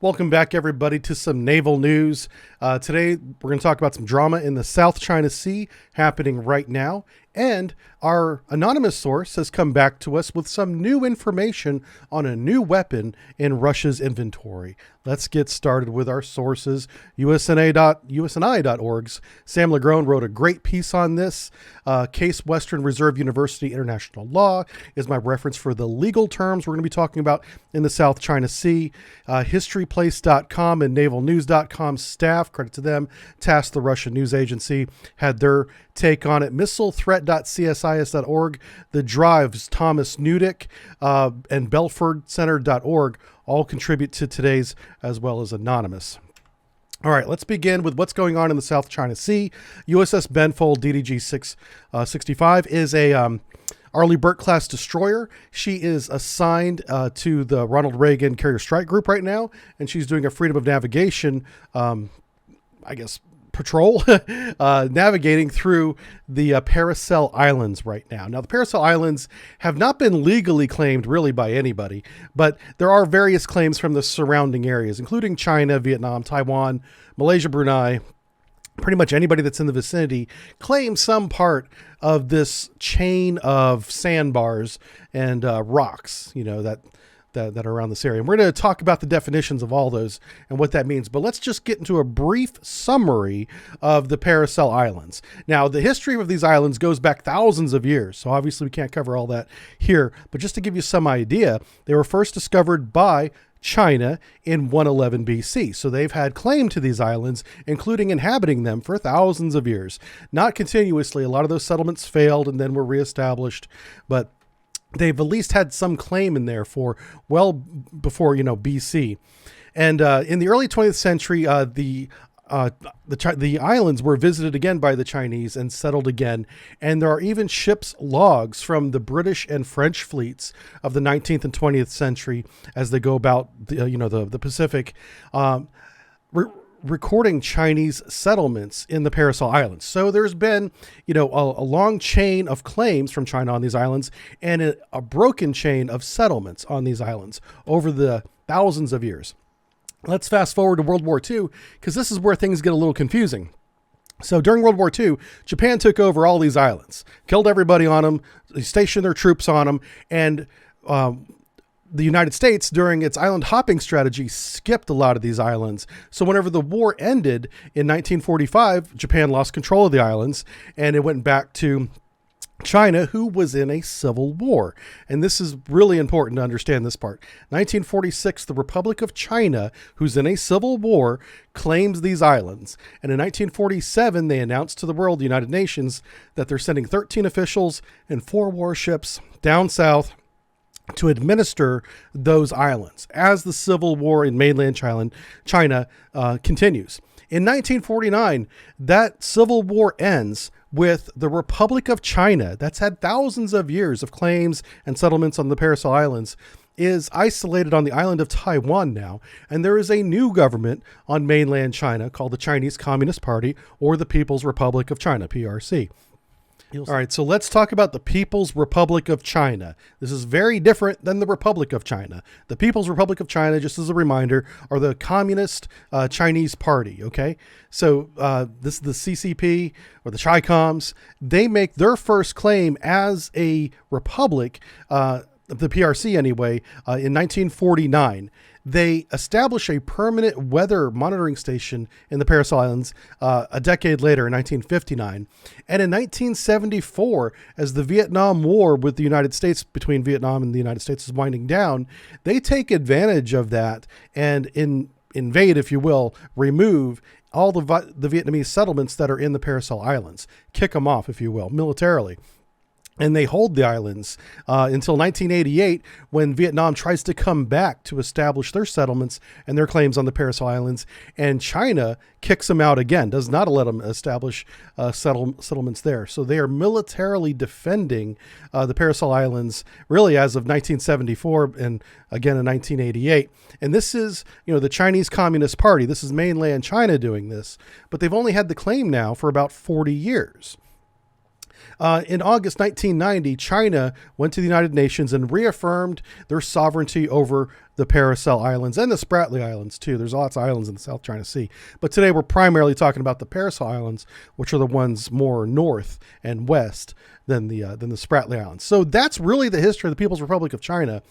Welcome back, everybody, to some naval news. Today, we're going to talk about some drama in the South China Sea happening right now. And our anonymous source has come back to us with some new information on a new weapon in Russia's inventory. Let's get started with our sources. USNI.org's Sam Legrone wrote a great piece on this. Case Western Reserve University International Law is my reference for the legal terms we're going to be talking about in the South China Sea. Historyplace.com and navalnews.com staff, credit to them, tasked the Russian news agency, had their take on it. Missilethreat.csis.org, The Drive's Thomas Nudick, and BelfordCenter.org all contribute to today's, as well as Anonymous. All right, let's begin with what's going on in the South China Sea. USS Benfold DDG-65 is a Arleigh Burke-class destroyer. She is assigned to the Ronald Reagan Carrier Strike Group right now, and she's doing a freedom of navigation, patrol, navigating through the Paracel Islands right now. Now, the Paracel Islands have not been legally claimed really by anybody, but there are various claims from the surrounding areas, including China, Vietnam, Taiwan, Malaysia, Brunei. Pretty much anybody that's in the vicinity claims some part of this chain of sandbars and rocks, that are around this area. And we're going to talk about the definitions of all those and what that means. But let's just get into a brief summary of the Paracel Islands. Now, the history of these islands goes back thousands of years, so obviously we can't cover all that here. But just to give you some idea, they were first discovered by China in 111 BC. So they've had claim to these islands, including inhabiting them for thousands of years. Not continuously. A lot of those settlements failed and then were reestablished, but they've at least had some claim in there for well before, BC. And in the early 20th century, the islands were visited again by the Chinese and settled again. And there are even ship's logs from the British and French fleets of the 19th and 20th century as they go about the Pacific, recording Chinese settlements in the Paracel Islands. So there's been, a long chain of claims from China on these islands and a broken chain of settlements on these islands over the thousands of years. Let's fast forward to World War II, because this is where things get a little confusing. So during World War II, Japan took over all these islands, killed everybody on them, stationed their troops on them, and the United States, during its island hopping strategy, skipped a lot of these islands. So whenever the war ended in 1945, Japan lost control of the islands, and it went back to China, who was in a civil war. And this is really important to understand this part. 1946, the Republic of China, who's in a civil war, claims these islands. And in 1947, they announced to the world, the United Nations, that they're sending 13 officials and 4 warships down south to administer those islands as the civil war in mainland China continues. In 1949, that civil war ends with the Republic of China, that's had thousands of years of claims and settlements on the Paracel Islands, is isolated on the island of Taiwan now, and there is a new government on mainland China called the Chinese Communist Party, or the People's Republic of China, PRC. All right, so let's talk about the People's Republic of China. This is very different than the Republic of China. The People's Republic of China, just as a reminder, are the Communist Chinese Party, okay? So this is the CCP, or the Chi-Coms. They make their first claim as a republic, the PRC anyway, in 1949. They establish a permanent weather monitoring station in the Paracel Islands a decade later in 1959. And in 1974, as the Vietnam War with the United States, between Vietnam and the United States, is winding down, they take advantage of that and invade, if you will, remove all the Vietnamese settlements that are in the Paracel Islands, kick them off, if you will, militarily. And they hold the islands until 1988, when Vietnam tries to come back to establish their settlements and their claims on the Paracel Islands. And China kicks them out again, does not let them establish settlements there. So they are militarily defending the Paracel Islands really as of 1974 and again in 1988. And this is, the Chinese Communist Party. This is mainland China doing this, but they've only had the claim now for about 40 years. In August 1990, China went to the United Nations and reaffirmed their sovereignty over the Paracel Islands and the Spratly Islands, too. There's lots of islands in the South China Sea. But today we're primarily talking about the Paracel Islands, which are the ones more north and west than the Spratly Islands. So that's really the history of the People's Republic of China.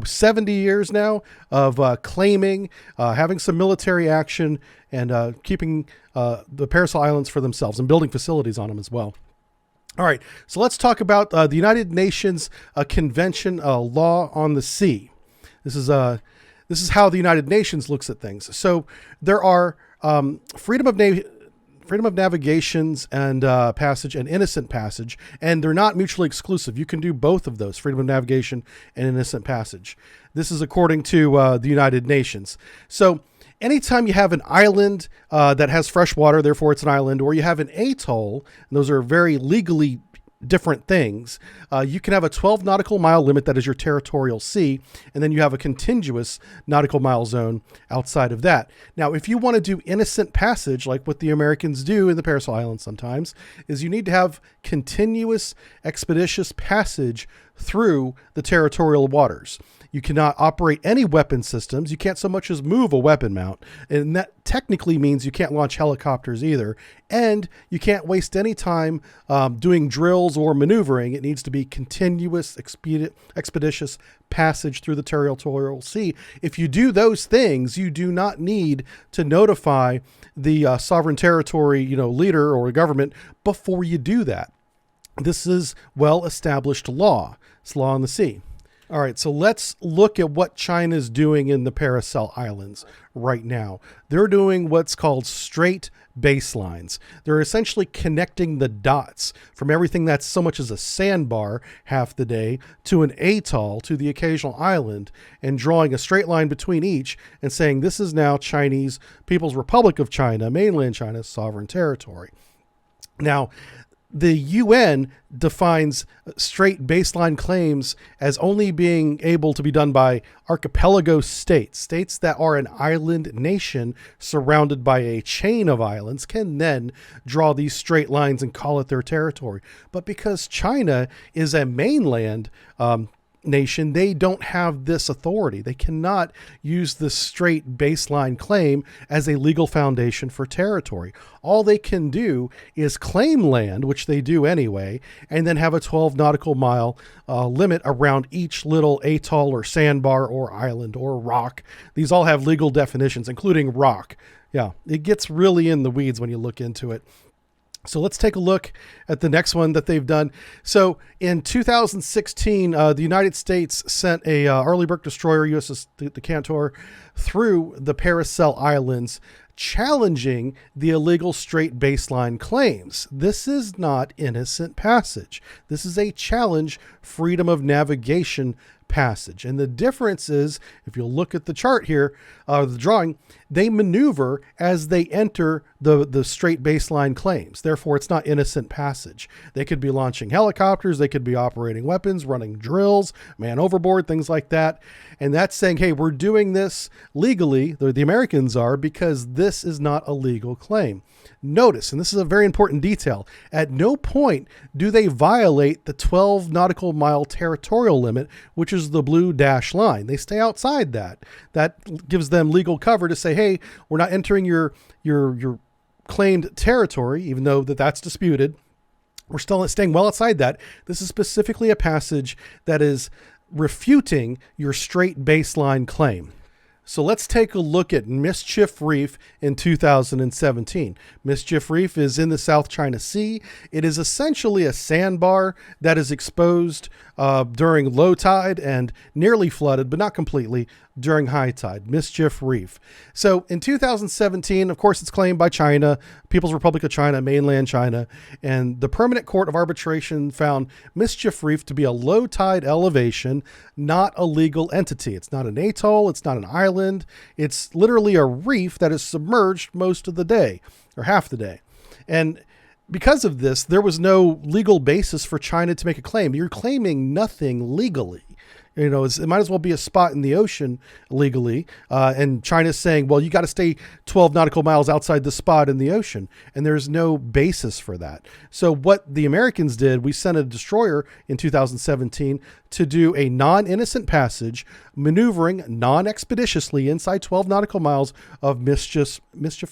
70 years now of claiming, having some military action, and keeping the Paracel Islands for themselves and building facilities on them as well. All right, so let's talk about the United Nations Convention Law on the Sea. This is how the United Nations looks at things. So there are freedom of navigations and passage and innocent passage, and they're not mutually exclusive. You can do both of those, freedom of navigation and innocent passage. This is according to the United Nations. So anytime you have an island that has fresh water, therefore it's an island, or you have an atoll, and those are very legally different things, you can have a 12 nautical mile limit that is your territorial sea, and then you have a contiguous nautical mile zone outside of that. Now, if you want to do innocent passage, like what the Americans do in the Paracel Islands sometimes, is you need to have continuous expeditious passage through the territorial waters. You cannot operate any weapon systems. You can't so much as move a weapon mount. And that technically means you can't launch helicopters either. And you can't waste any time doing drills or maneuvering. It needs to be continuous, expeditious passage through the territorial sea. If you do those things, you do not need to notify the sovereign territory, leader or government before you do that. This is well-established law. It's law on the sea. All right, so let's look at what China's doing in the Paracel Islands right now. They're doing what's called straight baselines. They're essentially connecting the dots from everything that's so much as a sandbar half the day to an atoll to the occasional island, and drawing a straight line between each and saying this is now Chinese People's Republic of China, mainland China's sovereign territory. Now, the UN defines straight baseline claims as only being able to be done by archipelago states. States that are an island nation surrounded by a chain of islands can then draw these straight lines and call it their territory. But because China is a mainland nation, they don't have this authority. They cannot use the straight baseline claim as a legal foundation for territory. All they can do is claim land, which they do anyway, and then have a 12 nautical mile limit around each little atoll or sandbar or island or rock. These all have legal definitions, including rock. Yeah, it gets really in the weeds when you look into it. So let's take a look at the next one that they've done. So in 2016, the United States sent a Arleigh Burke destroyer, USS the Cantor, through the Paracel Islands, challenging the illegal straight baseline claims. This is not innocent passage. This is a challenge freedom of navigation passage. And the difference is, if you'll look at the chart here, the drawing, they maneuver as they enter the straight baseline claims. Therefore, it's not innocent passage. They could be launching helicopters, they could be operating weapons, running drills, man overboard, things like that. And that's saying, hey, we're doing this legally, the Americans are, because this is not a legal claim. Notice, and this is a very important detail, at no point do they violate the 12 nautical mile territorial limit, which is the blue dash line. They stay outside that. That gives them legal cover to say, hey, we're not entering your claimed territory, even though that's disputed. We're still staying well outside that. This is specifically a passage that is refuting your straight baseline claim. So let's take a look at Mischief Reef in 2017. Mischief Reef is in the South China Sea. It is essentially a sandbar that is exposed during low tide and nearly flooded, but not completely, during high tide. Mischief Reef. So in 2017, of course, it's claimed by China, People's Republic of China, mainland China, and the Permanent Court of Arbitration found Mischief Reef to be a low tide elevation, not a legal entity. It's not an atoll. It's not an island. It's literally a reef that is submerged most of the day or half the day. And because of this, there was no legal basis for China to make a claim. You're claiming nothing legally. You know, it might as well be a spot in the ocean legally. And China's saying, well, you got to stay 12 nautical miles outside the spot in the ocean. And there's no basis for that. So what the Americans did, we sent a destroyer in 2017 to do a non-innocent passage, maneuvering non-expeditiously inside 12 nautical miles of Mischief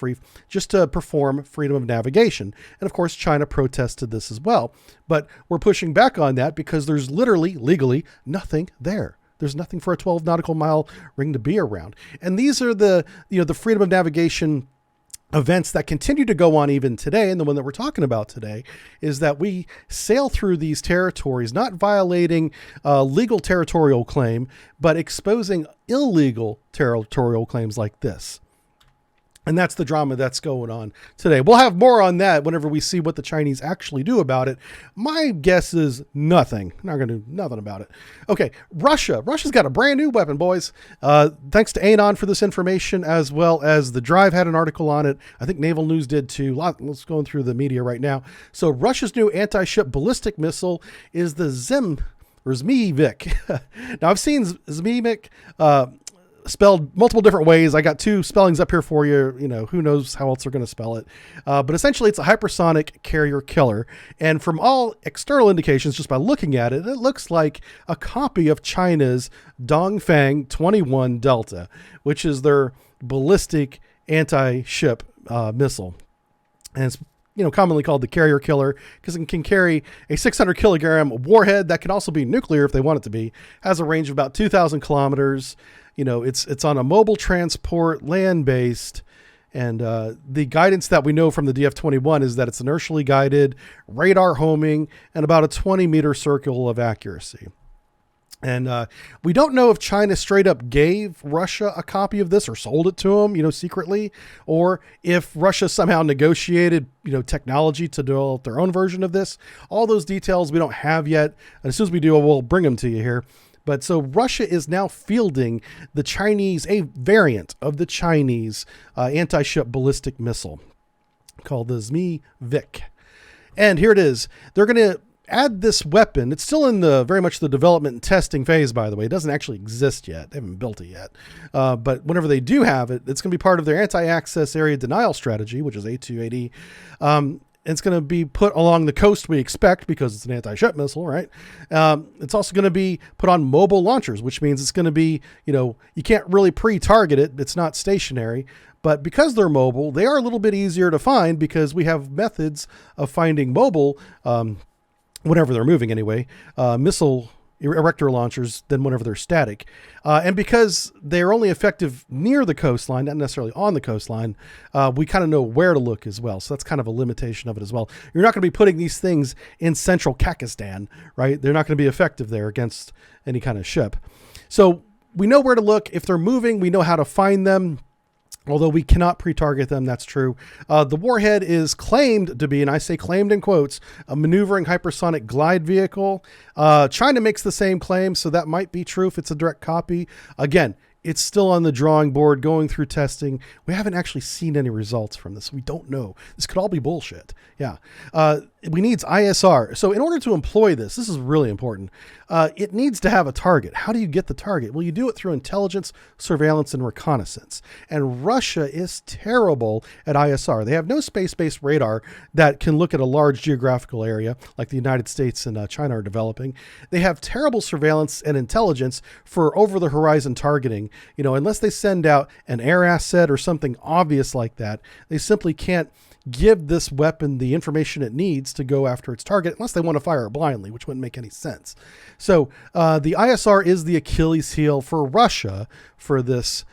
Reef, just to perform freedom of navigation. And of course, China protested this as well. But we're pushing back on that because there's literally, legally, nothing there. There's nothing for a 12 nautical mile ring to be around. And these are the freedom of navigation events that continue to go on even today. And the one that we're talking about today is that we sail through these territories, not violating legal territorial claim, but exposing illegal territorial claims like this. And that's the drama that's going on today. We'll have more on that whenever we see what the Chinese actually do about it. My guess is nothing. Not going to do nothing about it. Okay, Russia. Russia's got a brand new weapon, boys. Thanks to Anon for this information, as well as the Drive had an article on it. I think Naval News did too. Let's go through the media right now. So Russia's new anti-ship ballistic missile is the Zmivik. Now I've seen Zmivik spelled multiple different ways. I got two spellings up here for you. You know, who knows how else they're going to spell it. But essentially it's a hypersonic carrier killer. And from all external indications, just by looking at it, it looks like a copy of China's Dongfang 21 Delta, which is their ballistic anti-ship missile. And it's commonly called the carrier killer because it can carry a 600 kilogram warhead that can also be nuclear if they want it to be, has a range of about 2,000 kilometers. It's on a mobile transport, land-based, and the guidance that we know from the DF-21 is that it's inertially guided, radar homing, and about a 20-meter circle of accuracy. And we don't know if China straight up gave Russia a copy of this or sold it to them, secretly, or if Russia somehow negotiated, technology to develop their own version of this. All those details we don't have yet. And as soon as we do, we'll bring them to you here. But so Russia is now fielding the Chinese, a variant of the Chinese anti-ship ballistic missile called the Zmivik. And here it is. They're going to add this weapon. It's still in very much the development and testing phase, by the way. It doesn't actually exist yet. They haven't built it yet. But whenever they do have it, it's going to be part of their anti-access area denial strategy, which is A2AD. It's going to be put along the coast, we expect, because it's an anti-ship missile, right? It's also going to be put on mobile launchers, which means it's going to be, you can't really pre-target it. It's not stationary. But because they're mobile, they are a little bit easier to find because we have methods of finding mobile, whenever they're moving anyway, missile erector launchers than whenever they're static. And because they're only effective near the coastline, not necessarily on the coastline, we kind of know where to look as well. So that's kind of a limitation of it as well. You're not going to be putting these things in central Kakistan, right? They're not going to be effective there against any kind of ship. So we know where to look. If they're moving, we know how to find them. Although we cannot pre-target them, that's true. The warhead is claimed to be, and I say claimed in quotes, a maneuvering hypersonic glide vehicle. China makes the same claim, so that might be true if it's a direct copy. Again, it's still on the drawing board, going through testing. We haven't actually seen any results from this. We don't know. This could all be bullshit. Yeah. We need ISR. So in order to employ this is really important. It needs to have a target. How do you get the target? Well, you do it through intelligence, surveillance, and reconnaissance. And Russia is terrible at ISR. They have no space-based radar that can look at a large geographical area like the United States and China are developing. They have terrible surveillance and intelligence for over-the-horizon targeting. Unless they send out an air asset or something obvious like that, they simply can't give this weapon the information it needs to go after its target unless they want to fire it blindly, which wouldn't make any sense. So the ISR is the Achilles heel for Russia for this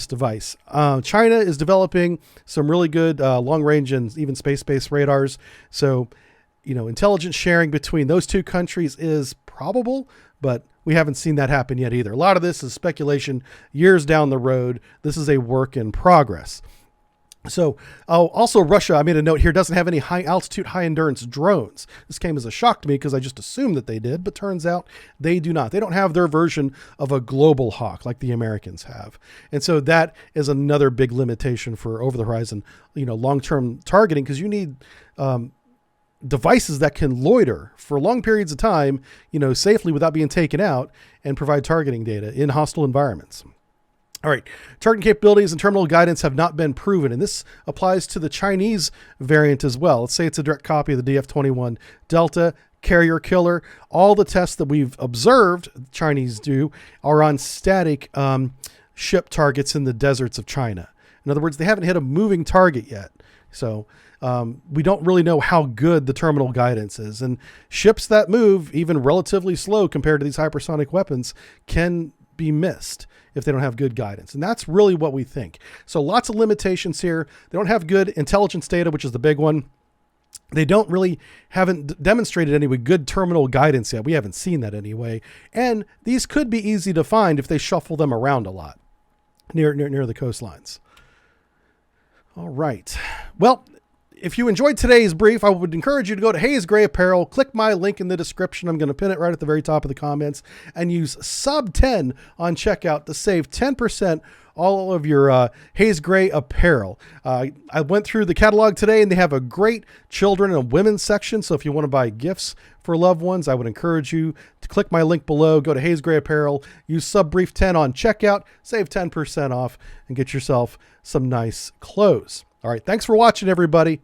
device. China is developing some really good long-range and even space-based radars. So, intelligence sharing between those two countries is probable, but we haven't seen that happen yet either. A lot of this is speculation years down the road. This is a work in progress. So also Russia, I made a note here, doesn't have any high altitude, high endurance drones. This came as a shock to me because I just assumed that they did, but turns out they do not. They don't have their version of a global hawk like the Americans have. And so that is another big limitation for over the horizon, long-term targeting, because you need devices that can loiter for long periods of time, safely without being taken out, and provide targeting data in hostile environments. All right, targeting capabilities and terminal guidance have not been proven, and this applies to the Chinese variant as well. Let's say it's a direct copy of the DF-21 Delta, carrier killer. All the tests that we've observed the Chinese do are on static ship targets in the deserts of China. In other words, they haven't hit a moving target yet. So we don't really know how good the terminal guidance is. And ships that move, even relatively slow compared to these hypersonic weapons, can be missed if they don't have good guidance. And that's really what we think. So lots of limitations here. They don't have good intelligence data, which is the big one. They haven't demonstrated any with good terminal guidance yet. We haven't seen that anyway. And these could be easy to find if they shuffle them around a lot near the coastlines. All right. Well, if you enjoyed today's brief, I would encourage you to go to Hayes Gray Apparel, click my link in the description. I'm going to pin it right at the very top of the comments, and use sub 10 on checkout to save 10% all of your Hayes Gray Apparel. I went through the catalog today, and they have a great children and women's section. So if you want to buy gifts for loved ones, I would encourage you to click my link below, go to Hayes Gray Apparel, use subbrief 10 on checkout, save 10% off, and get yourself some nice clothes. All right. Thanks for watching, everybody.